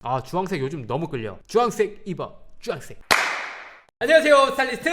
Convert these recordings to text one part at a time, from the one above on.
아, 주황색 요즘 너무 끌려. 주황색 입어. 주황색. 안녕하세요, 스타일리스트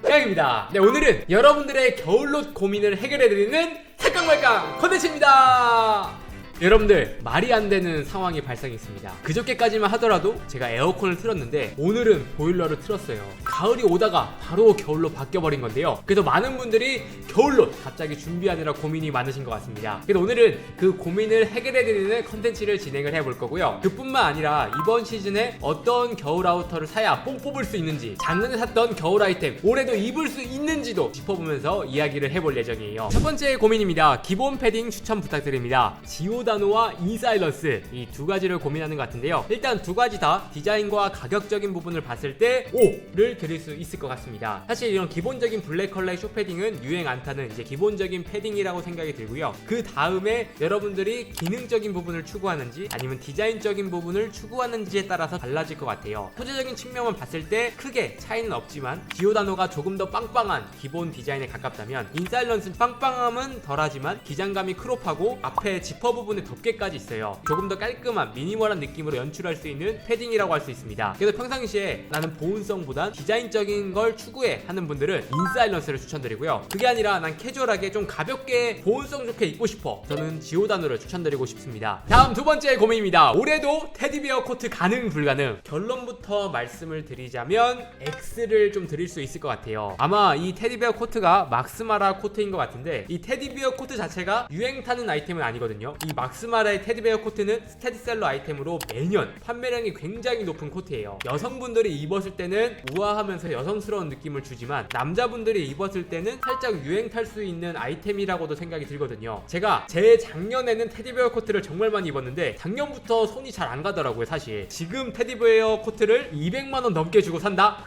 짱입니다. 네, 오늘은 여러분들의 겨울옷 고민을 해결해드리는 살깡말깡 컨텐츠입니다. 여러분들, 말이 안 되는 상황이 발생했습니다. 그저께까지만 하더라도 제가 에어컨을 틀었는데 오늘은 보일러를 틀었어요. 가을이 오다가 바로 겨울로 바뀌어버린 건데요. 그래서 많은 분들이 겨울옷 갑자기 준비하느라 고민이 많으신 것 같습니다. 그래서 오늘은 그 고민을 해결해드리는 컨텐츠를 진행을 해볼 거고요. 그뿐만 아니라 이번 시즌에 어떤 겨울 아우터를 사야 뽕 뽑을 수 있는지, 작년에 샀던 겨울 아이템 올해도 입을 수 있는지도 짚어보면서 이야기를 해볼 예정이에요. 첫 번째 고민입니다. 기본 패딩 추천 부탁드립니다. 지오다노와 인사일런스, 이 두 가지를 고민하는 것 같은데요. 일단 두 가지 다 디자인과 가격적인 부분을 봤을 때 O를 드릴 수 있을 것 같습니다. 사실 이런 기본적인 블랙 컬러의 쇼패딩은 유행 안 타는 이제 기본적인 패딩이라고 생각이 들고요. 그 다음에 여러분들이 기능적인 부분을 추구하는지 아니면 디자인적인 부분을 추구하는지에 따라서 달라질 것 같아요. 소재적인 측면만 봤을 때 크게 차이는 없지만 지오다노가 조금 더 빵빵한 기본 디자인에 가깝다면 인사일런스는 빵빵함은 덜하지만 기장감이 크롭하고 앞에 지퍼 부분에 덮개까지 있어요. 조금 더 깔끔한 미니멀한 느낌으로 연출할 수 있는 패딩이라고 할 수 있습니다. 그래서 평상시에 나는 보온성보단 디자인적인 걸 추구해 하는 분들은 인사일런스를 추천드리고요. 그게 아니라 난 캐주얼하게 좀 가볍게 보온성 좋게 입고 싶어, 저는 지오다노를 추천드리고 싶습니다. 다음 두 번째 고민입니다. 올해도 테디베어 코트 가능 불가능? 결론부터 말씀을 드리자면 X를 좀 드릴 수 있을 것 같아요. 아마 이 테디베어 코트가 막스마라 코트인 것 같은데 이 테디베어 코트 자체가 유행 타는 아이템은 아니거든요. 이 막스마라의 테디베어 코트는 스테디셀러 아이템으로 매년 판매량이 굉장히 높은 코트예요. 여성분들이 입었을 때는 우아하면서 여성스러운 느낌을 주지만 남자분들이 입었을 때는 살짝 유행 탈 수 있는 아이템이라고도 생각이 들거든요. 제가 제 작년에는 테디베어 코트를 정말 많이 입었는데 작년부터 손이 잘 안 가더라고요. 사실 지금 테디베어 코트를 200만원 넘게 주고 산다?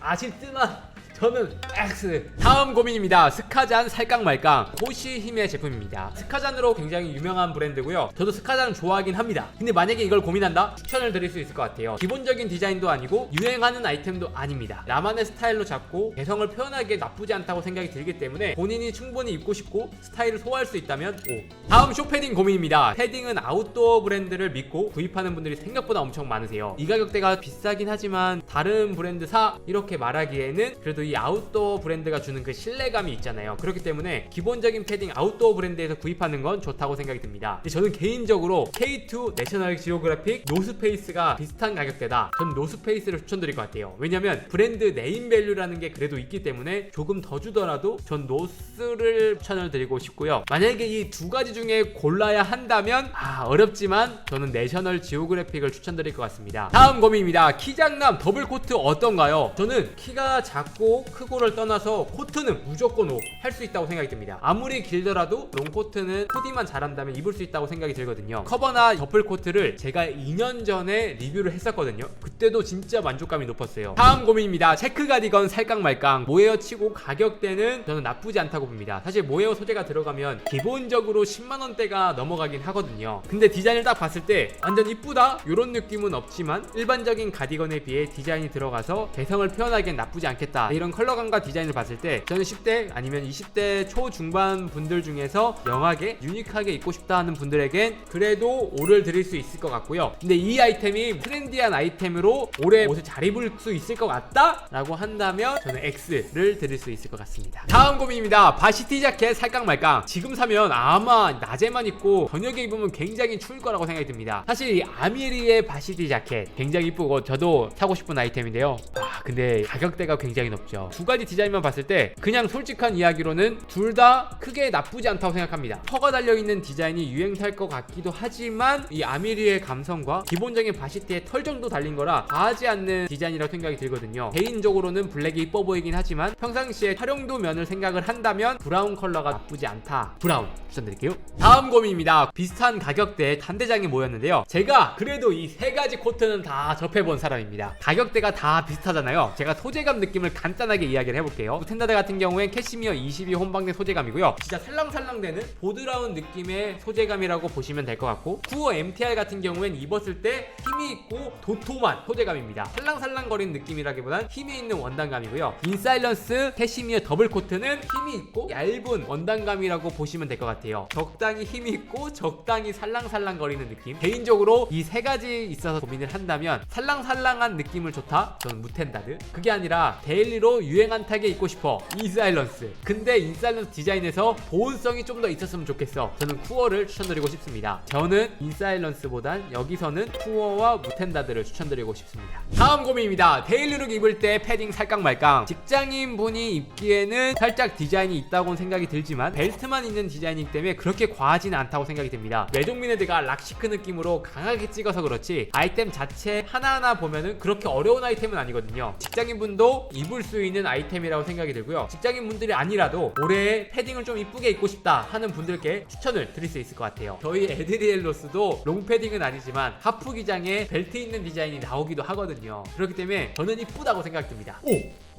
아쉽지만 저는 X. 다음 고민입니다. 스카잔 살깡말깡, 호시힘의 제품입니다. 스카잔으로 굉장히 유명한 브랜드고요. 저도 스카잔 좋아하긴 합니다. 근데 만약에 이걸 고민한다? 추천을 드릴 수 있을 것 같아요. 기본적인 디자인도 아니고 유행하는 아이템도 아닙니다. 나만의 스타일로 잡고 개성을 표현하기에 나쁘지 않다고 생각이 들기 때문에 본인이 충분히 입고 싶고 스타일을 소화할 수 있다면 O. 다음 쇼패딩 고민입니다. 패딩은 아웃도어 브랜드를 믿고 구입하는 분들이 생각보다 엄청 많으세요. 이 가격대가 비싸긴 하지만 다른 브랜드 사, 이렇게 말하기에는 그래도 이 아웃도어 브랜드가 주는 그 신뢰감이 있잖아요. 그렇기 때문에 기본적인 패딩 아웃도어 브랜드에서 구입하는 건 좋다고 생각이 듭니다. 저는 개인적으로 K2 내셔널 지오그래픽 노스페이스가 비슷한 가격대다. 전 노스페이스를 추천드릴 것 같아요. 왜냐면 브랜드 네임밸류라는 게 그래도 있기 때문에 조금 더 주더라도 전 노스를 추천을 드리고 싶고요. 만약에 이 두 가지 중에 골라야 한다면 어렵지만 저는 내셔널 지오그래픽을 추천드릴 것 같습니다. 다음 고민입니다. 키장남 더블코트 어떤가요? 저는 키가 작고 크고를 떠나서 코트는 무조건 O 할 수 있다고 생각이 듭니다. 아무리 길더라도 롱코트는 코디만 잘한다면 입을 수 있다고 생각이 들거든요. 커버나 더블 코트를 제가 2년 전에 리뷰를 했었거든요. 그때도 진짜 만족감이 높았어요. 다음 고민입니다. 체크 가디건 살깡말깡, 모헤어 치고 가격대는 저는 나쁘지 않다고 봅니다. 사실 모헤어 소재가 들어가면 기본적으로 10만원대가 넘어가긴 하거든요. 근데 디자인을 딱 봤을 때 완전 이쁘다 이런 느낌은 없지만 일반적인 가디건에 비해 디자인이 들어가서 개성을 표현하기엔 나쁘지 않겠다, 이런 컬러감과 디자인을 봤을 때 저는 10대 아니면 20대 초중반 분들 중에서 명하게 유니크하게 입고 싶다 하는 분들에겐 그래도 O를 드릴 수 있을 것 같고요. 근데 이 아이템이 트렌디한 아이템으로 올해 옷을 잘 입을 수 있을 것 같다 라고 한다면 저는 X를 드릴 수 있을 것 같습니다. 다음 고민입니다. 바시티 자켓 살깡말깡. 지금 사면 아마 낮에만 입고 저녁에 입으면 굉장히 추울 거라고 생각이 듭니다. 사실 이 아미리의 바시티 자켓 굉장히 이쁘고 저도 사고 싶은 아이템인데요. 근데 가격대가 굉장히 높죠. 두 가지 디자인만 봤을 때 그냥 솔직한 이야기로는 둘 다 크게 나쁘지 않다고 생각합니다. 턱가 달려있는 디자인이 유행 탈 것 같기도 하지만 이 아미리의 감성과 기본적인 바시티의 털 정도 달린 거라 과하지 않는 디자인이라고 생각이 들거든요. 개인적으로는 블랙이 이뻐 보이긴 하지만 평상시에 활용도 면을 생각을 한다면 브라운 컬러가 나쁘지 않다. 브라운 추천드릴게요. 다음 고민입니다. 비슷한 가격대에 단대장이 모였는데요. 제가 그래도 이 세 가지 코트는 다 접해본 사람입니다. 가격대가 다 비슷하잖아요. 제가 소재감 느낌을 간단하게 간단하게 이야기를 해볼게요. 무텐다드 같은 경우엔 캐시미어 22 혼방된 소재감이고요. 진짜 살랑살랑대는 보드라운 느낌의 소재감이라고 보시면 될 것 같고, 쿠어 MTR 같은 경우엔 입었을 때 힘이 있고 도톰한 소재감입니다. 살랑살랑거리는 느낌이라기보단 힘이 있는 원단감이고요. 인사일런스 캐시미어 더블 코트는 힘이 있고 얇은 원단감이라고 보시면 될 것 같아요. 적당히 힘이 있고 적당히 살랑살랑거리는 느낌. 개인적으로 이 세 가지 있어서 고민을 한다면 살랑살랑한 느낌을 좋다? 저는 무텐다드. 그게 아니라 데일리로 유행한 타게 입고 싶어. 인사일런스. 근데 인사일런스 디자인에서 보온성이 좀 더 있었으면 좋겠어. 저는 쿠어를 추천드리고 싶습니다. 저는 인사일런스보단 여기서는 쿠어와 무텐다드를 추천드리고 싶습니다. 다음 고민입니다. 데일리룩 입을 때 패딩 살까 말까. 직장인 분이 입기에는 살짝 디자인이 있다고는 생각이 들지만 벨트만 있는 디자인이기 때문에 그렇게 과하지는 않다고 생각이 듭니다. 레종미네드가 락시크 느낌으로 강하게 찍어서 그렇지 아이템 자체 하나하나 보면은 그렇게 어려운 아이템은 아니거든요. 직장인분도 입을 수 있는 아이템이라고 생각이 들고요. 직장인분들이 아니라도 올해 패딩을 좀 이쁘게 입고 싶다 하는 분들께 추천을 드릴 수 있을 것 같아요. 저희 에드리엘로스도 롱패딩은 아니지만 하프 기장에 벨트 있는 디자인이 나오기도 하거든요. 그렇기 때문에 저는 이쁘다고 생각됩니다.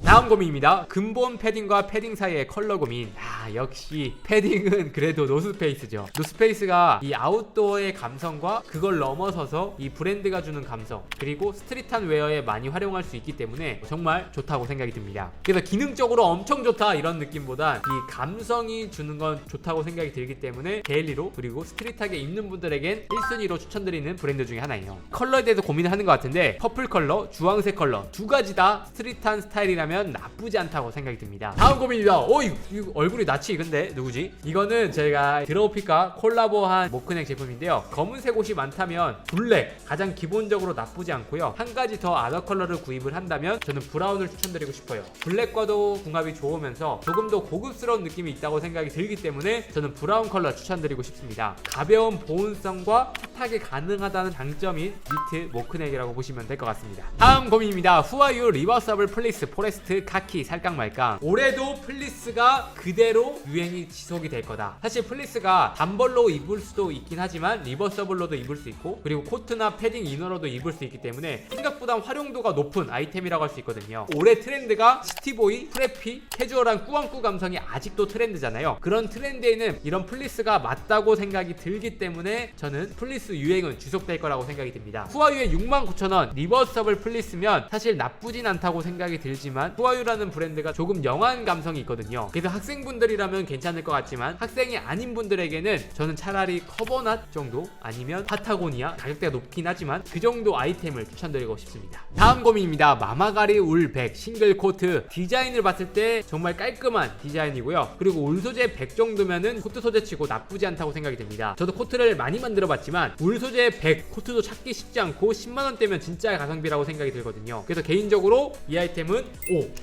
다음 고민입니다. 근본 패딩과 패딩 사이의 컬러 고민. 역시 패딩은 그래도 노스페이스죠. 노스페이스가 이 아웃도어의 감성과 그걸 넘어서서 이 브랜드가 주는 감성, 그리고 스트릿한 웨어에 많이 활용할 수 있기 때문에 정말 좋다고 생각이 듭니다. 그래서 기능적으로 엄청 좋다 이런 느낌보다 이 감성이 주는 건 좋다고 생각이 들기 때문에 데일리로 그리고 스트릿하게 입는 분들에겐 1순위로 추천드리는 브랜드 중에 하나예요. 컬러에 대해서 고민을 하는 것 같은데 퍼플 컬러, 주황색 컬러 두 가지 다 스트릿한 스타일이라면 나쁘지 않다고 생각이 듭니다. 다음 고민입니다. 이거 얼굴이 낯이 근데 누구지? 이거는 제가 드로우피카 콜라보한 모크넥 제품인데요. 검은색 옷이 많다면 블랙 가장 기본적으로 나쁘지 않고요. 한 가지 더 아더 컬러를 구입을 한다면 저는 브라운을 추천드리고 싶어요. 블랙과도 궁합이 좋으면서 조금 더 고급스러운 느낌이 있다고 생각이 들기 때문에 저는 브라운 컬러 추천드리고 싶습니다. 가벼운 보온성과 핫하게 가능하다는 장점인 니트 모크넥이라고 보시면 될 것 같습니다. 다음 고민입니다. 후아유 리버서블 플리스 포레스트 카키 살까 말까. 올해도 플리스가 그대로 유행이 지속이 될 거다. 사실 플리스가 단벌로 입을 수도 있긴 하지만 리버서블로도 입을 수 있고 그리고 코트나 패딩 이너로도 입을 수 있기 때문에 생각보다 활용도가 높은 아이템이라고 할 수 있거든요. 올해 트렌드가 시티보이, 프레피, 캐주얼한 꾸안꾸 감성이 아직도 트렌드잖아요. 그런 트렌드에는 이런 플리스가 맞다고 생각이 들기 때문에 저는 플리스 유행은 지속될 거라고 생각이 듭니다. 후아유의 69,000원 리버서블 플리스면 사실 나쁘진 않다고 생각이 들지만 후아유라는 브랜드가 조금 영한 감성이 있거든요. 그래서 학생분들이라면 괜찮을 것 같지만 학생이 아닌 분들에게는 저는 차라리 커버낫 정도 아니면 파타고니아, 가격대가 높긴 하지만 그 정도 아이템을 추천드리고 싶습니다. 다음 고민입니다. 마마가리 울 100 싱글 코트. 디자인을 봤을 때 정말 깔끔한 디자인이고요. 그리고 울 소재 100 정도면은 코트 소재치고 나쁘지 않다고 생각이 됩니다. 저도 코트를 많이 만들어 봤지만 울 소재 100 코트도 찾기 쉽지 않고 10만원대면 진짜 가성비라고 생각이 들거든요. 그래서 개인적으로 이 아이템은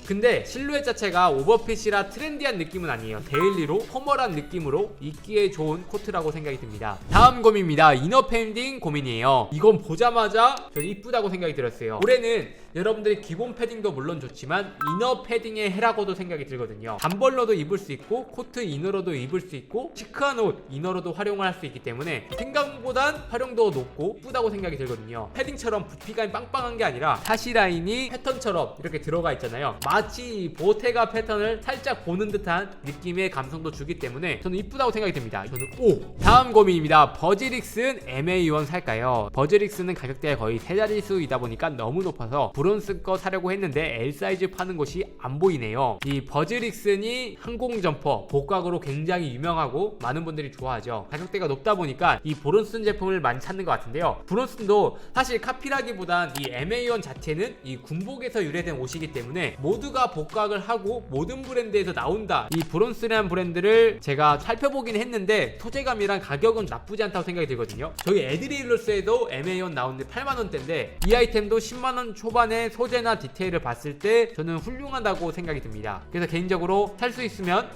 근데 실루엣 자체가 오버핏이라 트렌디한 느낌은 아니에요. 데일리로 포멀한 느낌으로 입기에 좋은 코트라고 생각이 듭니다. 다음 고민입니다. 이너 패딩 고민이에요. 이건 보자마자 저는 이쁘다고 생각이 들었어요. 올해는 여러분들이 기본 패딩도 물론 좋지만 이너 패딩의 해라고도 생각이 들거든요. 단벌로도 입을 수 있고 코트 이너로도 입을 수 있고 시크한 옷 이너로도 활용을 할 수 있기 때문에 생각보단 활용도가 높고 이쁘다고 생각이 들거든요. 패딩처럼 부피감이 빵빵한 게 아니라 사시 라인이 패턴처럼 이렇게 들어가 있잖아요. 마치 보테가 패턴을 살짝 보는 듯한 느낌의 감성도 주기 때문에 저는 이쁘다고 생각이 듭니다. 저는 다음 고민입니다. 버즈릭슨 MA1 살까요? 버즈릭슨은 가격대가 거의 세 자릿수이다 보니까 너무 높아서 브론스 거 사려고 했는데 L 사이즈 파는 곳이 안 보이네요. 이 버즈릭슨이 항공 점퍼 복각으로 굉장히 유명하고 많은 분들이 좋아하죠. 가격대가 높다 보니까 이 브론슨 제품을 많이 찾는 것 같은데요. 브론슨도 사실 카피라기보단 이 MA1 자체는 이 군복에서 유래된 옷이기 때문에 모두가 복각을 하고 모든 브랜드에서 나온다. 이 브론슨이라는 브랜드를 제가 살펴보긴 했는데 소재감이랑 가격은 나쁘지 않다고 생각이 들거든요. 저희 에드리일로스에도 MA1 나오는데 8만원대인데 이 아이템도 10만원 초반에 소재나 디테일을 봤을 때 저는 훌륭하다고 생각이 듭니다. 그래서 개인적으로 살 수 있으면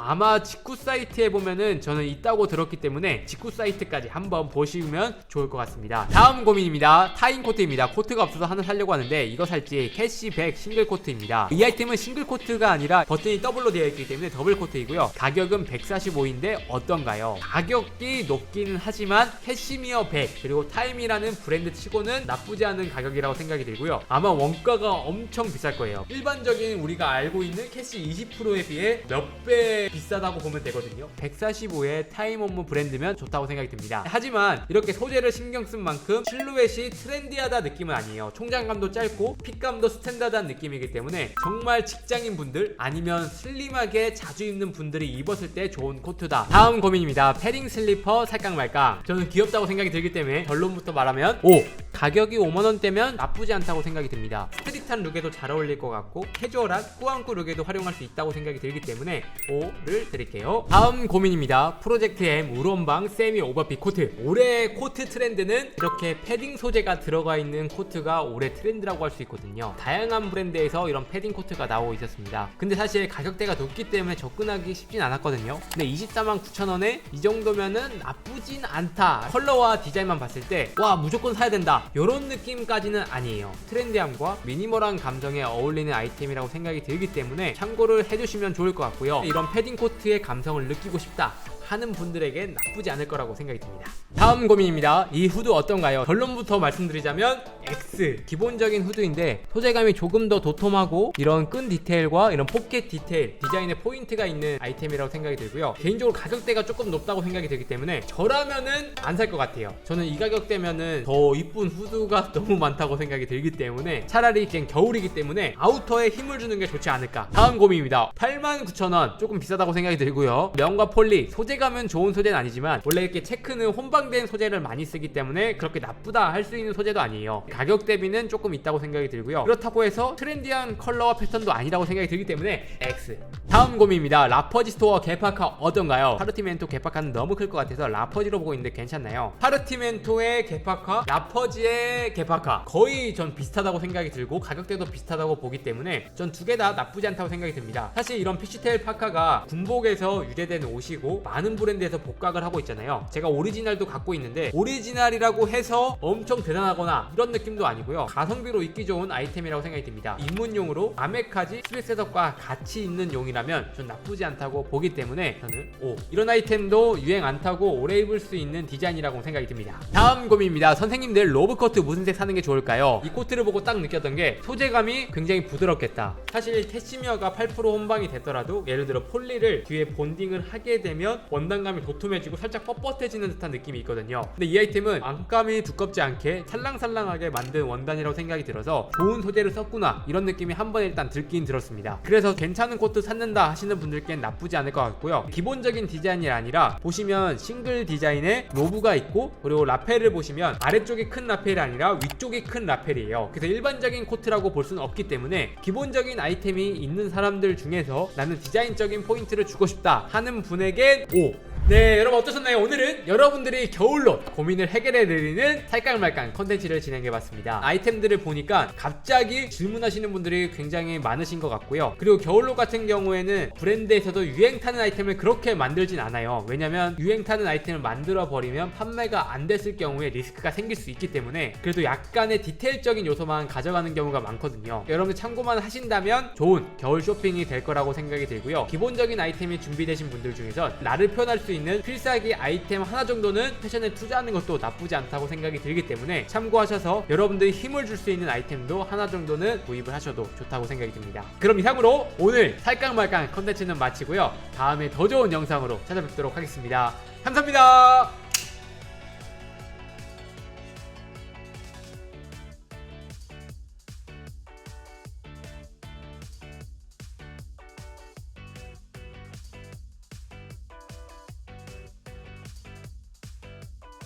아마 직구 사이트에 보면은 저는 있다고 들었기 때문에 직구 사이트까지 한번 보시면 좋을 것 같습니다. 다음 고민입니다. 타인 코트입니다. 코트가 없어서 하나 살려고 하는데 이거 살지 캐시 100 싱글 코트입니다. 이 아이템은 싱글 코트가 아니라 버튼이 더블로 되어 있기 때문에 더블 코트이고요. 가격은 145인데 어떤가요? 가격이 높기는 하지만 캐시미어 100 그리고 타임이라는 브랜드 치고는 나쁘지 않은 가격이라고 생각이 들고요. 아마 원가가 엄청 비쌀 거예요. 일반적인 우리가 알고 있는 캐시 20%에 비해 몇 배 비싸다고 보면 되거든요. 145에 타임 업무 브랜드면 좋다고 생각이 듭니다. 하지만 이렇게 소재를 신경 쓴 만큼 실루엣이 트렌디하다 느낌은 아니에요. 총장감도 짧고 핏감도 스탠다드한 느낌이기 때문에 정말 직장인 분들 아니면 슬림하게 자주 입는 분들이 입었을 때 좋은 코트다. 다음 고민입니다. 패딩 슬리퍼 살까 말까. 저는 귀엽다고 생각이 들기 때문에 결론부터 말하면 O. 가격이 5만원대면 나쁘지 않다고 생각이 듭니다. 스트릿한 룩에도 잘 어울릴 것 같고 캐주얼한 꾸안꾸 룩에도 활용할 수 있다고 생각이 들기 때문에 O를 드릴게요. 다음 고민입니다. 프로젝트 M 우런방 세미 오버핏 코트. 올해 코트 트렌드는 이렇게 패딩 소재가 들어가 있는 코트가 올해 트렌드라고 할 수 있거든요. 다양한 브랜드에서 이런 패딩 코트가 나오고 있었습니다. 근데 사실 가격대가 높기 때문에 접근하기 쉽진 않았거든요. 근데 249,000원에 이 정도면은 나쁘진 않다. 컬러와 디자인만 봤을 때 와 무조건 사야 된다 이런 느낌까지는 아니에요. 트렌디함과 미니멀한 감성에 어울리는 아이템이라고 생각이 들기 때문에 참고를 해주시면 좋을 것 같고요. 이런 패딩 코트의 감성을 느끼고 싶다 하는 분들에겐 나쁘지 않을 거라고 생각이 듭니다. 다음 고민입니다. 이 후드 어떤가요? 결론부터 말씀드리자면 X. 기본적인 후드인데 소재감이 조금 더 도톰하고 이런 끈 디테일과 이런 포켓 디테일, 디자인에 포인트가 있는 아이템이라고 생각이 들고요. 개인적으로 가격대가 조금 높다고 생각이 들기 때문에 저라면은 안 살 것 같아요. 저는 이 가격대면은 더 이쁜 후드가 너무 많다고 생각이 들기 때문에 차라리 그냥 겨울이기 때문에 아우터에 힘을 주는 게 좋지 않을까. 다음 고민입니다. 89,000원. 조금 비싸다고 생각이 들고요. 면과 폴리, 소재감은 좋은 소재는 아니지만 원래 이렇게 체크는 혼방된 소재를 많이 쓰기 때문에 그렇게 나쁘다 할 수 있는 소재도 아니에요. 가격 대비는 조금 있다고 생각이 들고요. 그렇다고 해서 트렌디한 컬러와 패턴도 아니라고 생각이 들기 때문에 X. 다음 고민입니다. 라퍼지 스토어 개파카 어떤가요? 파르티멘토 개파카는 너무 클 것 같아서 라퍼지로 보고 있는데 괜찮나요? 파르티멘토의 개파카, 라퍼지의 개파카 거의 전 비슷하다고 생각이 들고 가격대도 비슷하다고 보기 때문에 전 두 개 다 나쁘지 않다고 생각이 듭니다. 사실 이런 피쉬테일 파카가 군복에서 유래된 옷이고 많은 브랜드에서 복각을 하고 있잖아요. 제가 오리지널도 갖고 있는데 오리지널이라고 해서 엄청 대단하거나 이런 느낌도 아니고요. 가성비로 입기 좋은 아이템이라고 생각이 듭니다. 입문용으로 아메카지 스웨트 셋업과 같이 입는 용이라면 전 나쁘지 않다고 보기 때문에 저는 O. 이런 아이템도 유행 안 타고 오래 입을 수 있는 디자인이라고 생각이 듭니다. 다음 고민입니다. 선생님들 로브커트 무슨 색 사는 게 좋을까요? 이 코트를 보고 딱 느꼈던 게 소재감이 굉장히 부드럽겠다. 사실 캐시미어가 8% 혼방이 됐더라도 예를 들어 폴리를 뒤에 본딩을 하게 되면 원단감이 도톰해지고 살짝 뻣뻣해지는 듯한 느낌이 있거든요. 근데 이 아이템은 안감이 두껍지 않게 살랑살랑하게 만든 원단이라고 생각이 들어서 좋은 소재를 썼구나 이런 느낌이 한 번에 일단 들긴 들었습니다. 그래서 괜찮은 코트 샀는다 하시는 분들께는 나쁘지 않을 것 같고요. 기본적인 디자인이 아니라 보시면 싱글 디자인에 로브가 있고 그리고 라펠을 보시면 아래쪽이 큰 라펠이 아니라 위쪽이 큰 라펠이에요. 그래서 일반적인 코트라고 볼 수는 없기 때문에 기본적인 아이템이 있는 사람들 중에서 나는 디자인적인 포인트를 주고 싶다 하는 분에겐 O. 네, 여러분 어떠셨나요? 오늘은 여러분들이 겨울옷 고민을 해결해드리는 살깡말깡 컨텐츠를 진행해봤습니다. 아이템들을 보니까 갑자기 질문하시는 분들이 굉장히 많으신 것 같고요. 그리고 겨울옷 같은 경우에는 브랜드에서도 유행 타는 아이템을 그렇게 만들진 않아요. 왜냐면 유행 타는 아이템을 만들어버리면 판매가 안 됐을 경우에 리스크가 생길 수 있기 때문에 그래도 약간의 디테일적인 요소만 가져가는 경우가 많거든요. 여러분들 참고만 하신다면 좋은 겨울 쇼핑이 될 거라고 생각이 들고요. 기본적인 아이템이 준비되신 분들 중에서 나를 표현할 수 있는 필살기 아이템 하나 정도는 패션에 투자하는 것도 나쁘지 않다고 생각이 들기 때문에 참고하셔서 여러분들이 힘을 줄 수 있는 아이템도 하나 정도는 구입을 하셔도 좋다고 생각이 듭니다. 그럼 이상으로 오늘 살깡말깡 컨텐츠는 마치고요. 다음에 더 좋은 영상으로 찾아뵙도록 하겠습니다. 감사합니다.